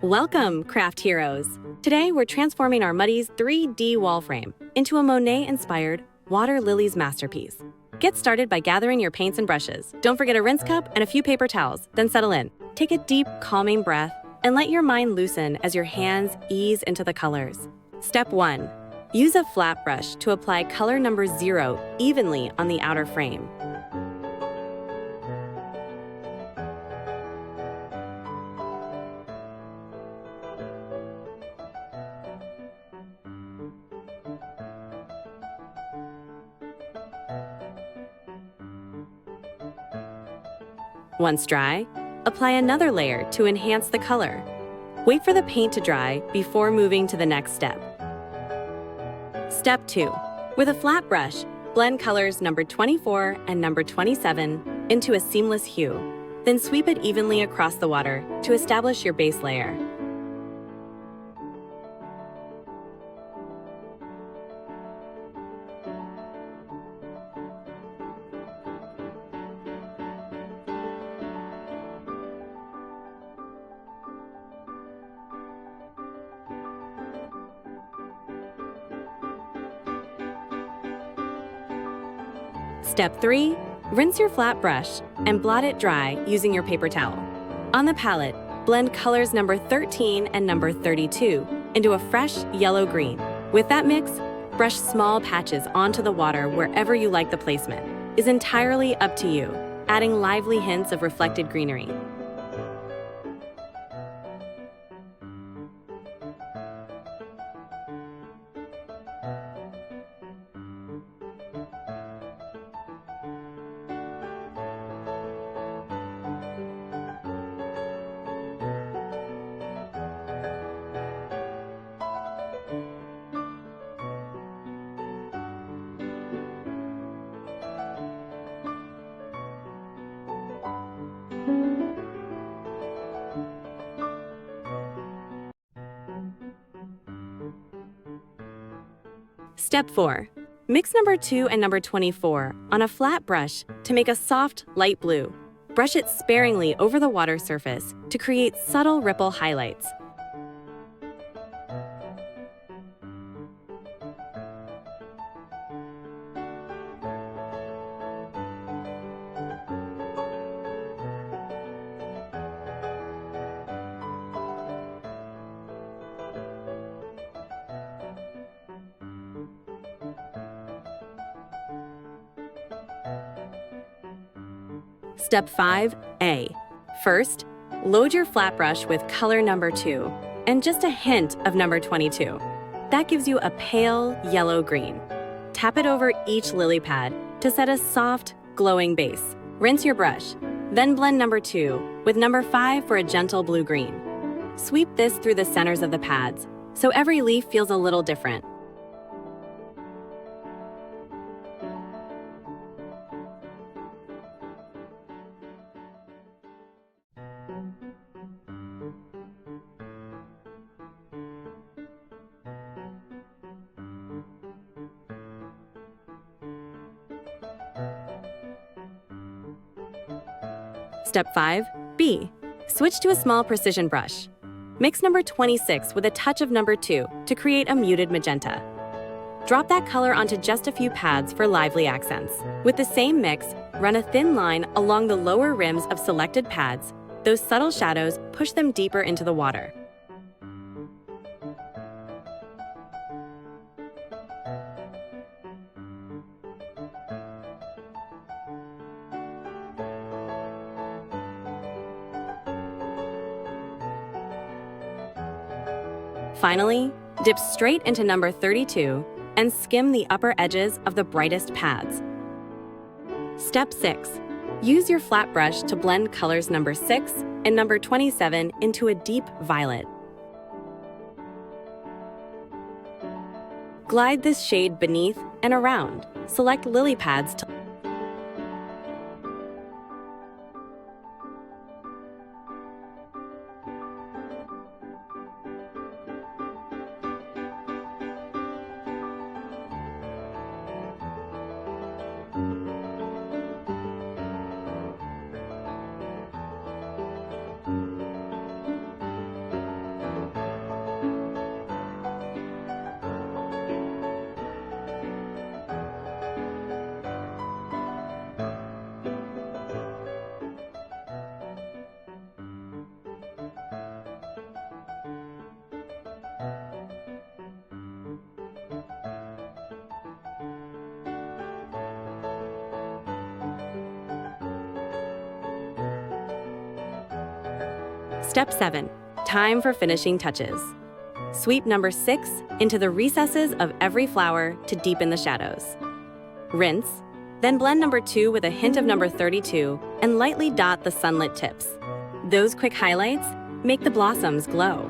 Welcome, craft heroes! Today we're transforming our Muddy's 3D wall frame into a Monet-inspired Water Lilies masterpiece. Get started by gathering your paints and brushes. Don't forget a rinse cup and a few paper towels, then settle in. Take a deep, calming breath and let your mind loosen as your hands ease into the colors. Step 1. Use a flat brush to apply color number 0 evenly on the outer frame. Once dry, apply another layer to enhance the color. Wait for the paint to dry before moving to the next step. Step 2. With a flat brush, blend colors number 24 and number 27 into a seamless hue. Then sweep it evenly across the water to establish your base layer. Step 3. Rinse your flat brush and blot it dry using your paper towel. On the palette, blend colors number 13 and number 32 into a fresh yellow-green. With that mix, brush small patches onto the water wherever you like the placement. It's entirely up to you, adding lively hints of reflected greenery. Step 4. Mix number 2 and number 24 on a flat brush to make a soft, light blue. Brush it sparingly over the water surface to create subtle ripple highlights. Step 5A. First, load your flat brush with color number 2 and just a hint of number 22. That gives you a pale yellow-green. Tap it over each lily pad to set a soft, glowing base. Rinse your brush, then blend number 2 with number 5 for a gentle blue-green. Sweep this through the centers of the pads, so every leaf feels a little different. Step 5B. Switch to a small precision brush. Mix number 26 with a touch of number 2 to create a muted magenta. Drop that color onto just a few pads for lively accents. With the same mix, run a thin line along the lower rims of selected pads. Those subtle shadows push them deeper into the water. Finally, dip straight into number 32 and skim the upper edges of the brightest pads. Step 6. Use your flat brush to blend colors number 6 and number 27 into a deep violet. Glide this shade beneath and around. Select lily pads to Step 7. Time for finishing touches. Sweep number 6 into the recesses of every flower to deepen the shadows. Rinse, then blend number 2 with a hint of number 32 and lightly dot the sunlit tips. Those quick highlights make the blossoms glow.